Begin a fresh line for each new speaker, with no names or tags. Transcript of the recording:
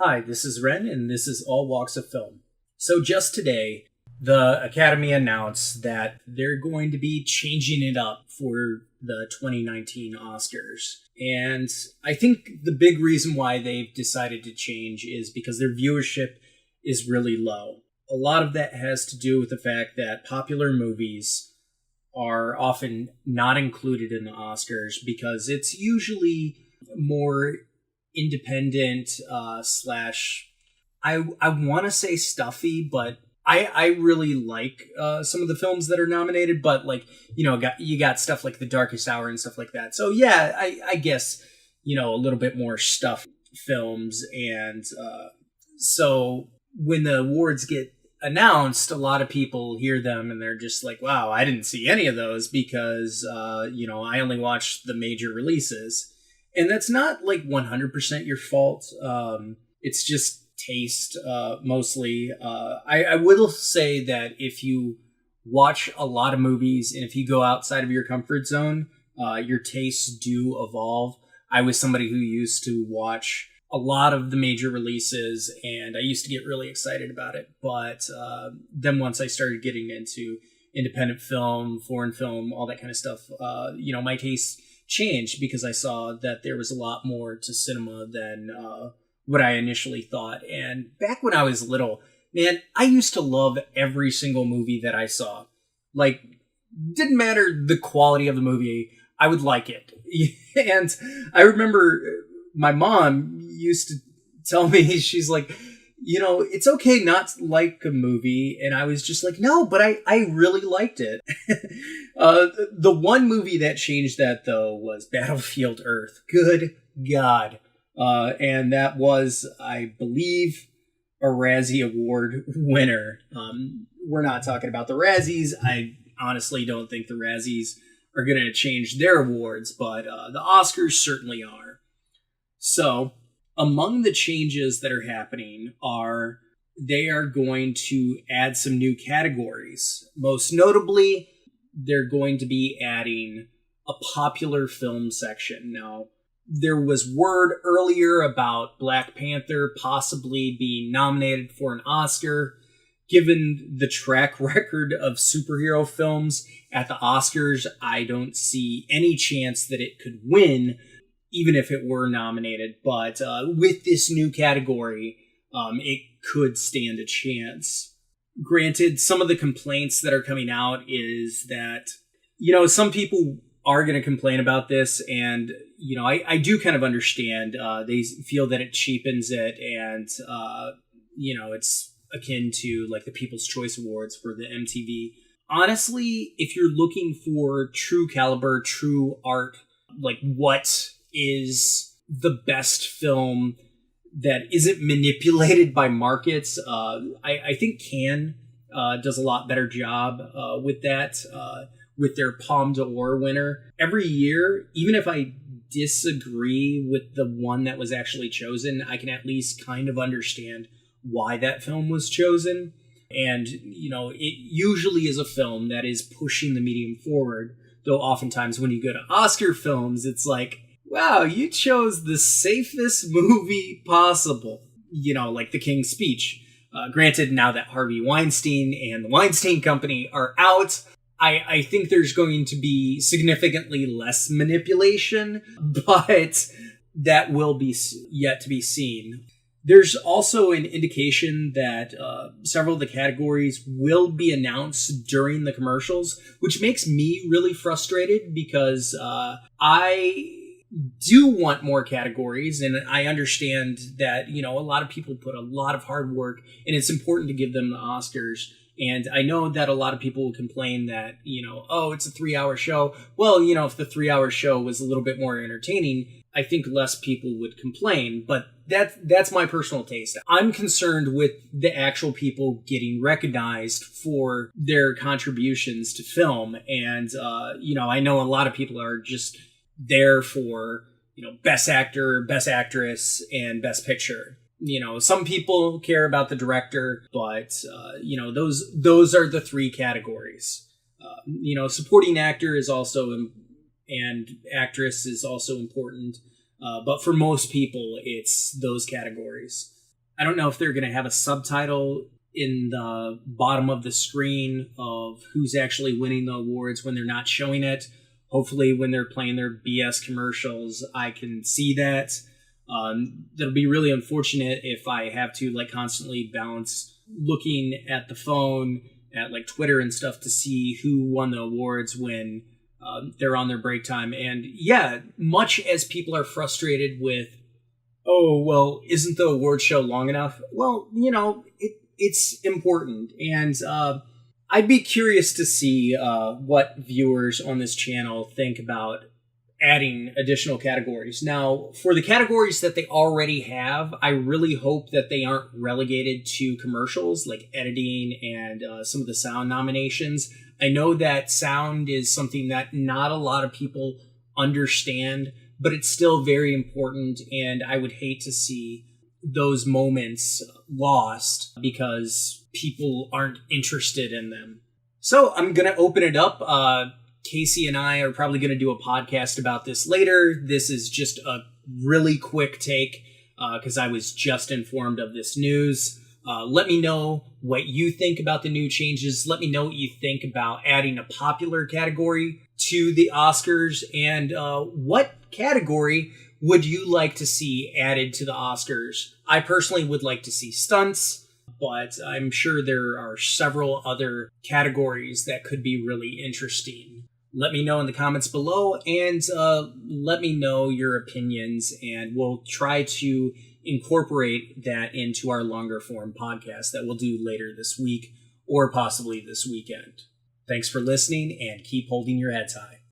Hi, this is Ren, and this is All Walks of Film. So, just today, the Academy announced that they're going to be changing it up for the 2019 Oscars. And I think the big reason why they've decided to change is because their viewership is really low. A lot of that has to do with the fact that popular movies are often not included in the Oscars because it's usually more independent slash I want to say stuffy, but I really like some of the films that are nominated, but like you got stuff like The Darkest Hour and stuff like that. So yeah, I guess a little bit more stuff films, and so when the awards get announced, a lot of people hear them and they're just like, wow, I didn't see any of those because I only watched the major releases. And that's not like 100% your fault. It's just taste, mostly. I will say that if you watch a lot of movies and if you go outside of your comfort zone, your tastes do evolve. I was somebody who used to watch a lot of the major releases and I used to get really excited about it. But then once I started getting into independent film, foreign film, all that kind of stuff, my tastes changed because I saw that there was a lot more to cinema than what I initially thought. And back when I was little, man, I used to love every single movie that I saw. Like, didn't matter the quality of the movie, I would like it. And I remember my mom used to tell me, she's like, it's okay not to like a movie. And I was just like, no, but I really liked it. The one movie that changed that, though, was Battlefield Earth. Good God. And that was, I believe, a Razzie Award winner. We're not talking about the Razzies. I honestly don't think the Razzies are going to change their awards, but the Oscars certainly are. So, among the changes that are happening are they are going to add some new categories. Most notably, they're going to be adding a popular film section. Now, there was word earlier about Black Panther possibly being nominated for an Oscar. Given the track record of superhero films at the Oscars, I don't see any chance that it could win, even if it were nominated. But with this new category, it could stand a chance. Granted, some of the complaints that are coming out is that, some people are going to complain about this, and, I do kind of understand. They feel that it cheapens it, and, it's akin to, like, the People's Choice Awards for the MTV. Honestly, if you're looking for true caliber, true art, like, what is the best film that isn't manipulated by markets, I think Cannes does a lot better job with that, with their Palme d'Or winner. Every year, even if I disagree with the one that was actually chosen, I can at least kind of understand why that film was chosen. And, it usually is a film that is pushing the medium forward, though oftentimes when you go to Oscar films, it's like, wow, you chose the safest movie possible. Like The King's Speech. Granted, now that Harvey Weinstein and the Weinstein Company are out, I think there's going to be significantly less manipulation, but that will be yet to be seen. There's also an indication that several of the categories will be announced during the commercials, which makes me really frustrated because I do want more categories, and I understand that, a lot of people put a lot of hard work, and it's important to give them the Oscars. And I know that a lot of people will complain that, oh, it's a 3-hour show. Well, if the 3-hour show was a little bit more entertaining, I think less people would complain. But that's my personal taste. I'm concerned with the actual people getting recognized for their contributions to film. And, I know a lot of people are just there for, best actor, best actress, and best picture. Some people care about the director, but those are the three categories. Supporting actor is also and actress is also important, but for most people, it's those categories. I don't know if they're going to have a subtitle in the bottom of the screen of who's actually winning the awards when they're not showing it. Hopefully when they're playing their BS commercials, I can see that. That'll be really unfortunate if I have to like constantly balance looking at the phone at like Twitter and stuff to see who won the awards when they're on their break time. And yeah, much as people are frustrated with, oh, well, isn't the award show long enough? Well, you know, it's important. And I'd be curious to see what viewers on this channel think about adding additional categories. Now, for the categories that they already have, I really hope that they aren't relegated to commercials like editing and some of the sound nominations. I know that sound is something that not a lot of people understand, but it's still very important, and I would hate to see those moments lost because people aren't interested in them. So I'm going to open it up. Casey and I are probably going to do a podcast about this later. This is just a really quick take because I was just informed of this news. Let me know what you think about the new changes. Let me know what you think about adding a popular category to the Oscars, and what category would you like to see added to the Oscars? I personally would like to see stunts, but I'm sure there are several other categories that could be really interesting. Let me know in the comments below, and let me know your opinions, and we'll try to incorporate that into our longer form podcast that we'll do later this week or possibly this weekend. Thanks for listening, and keep holding your heads high.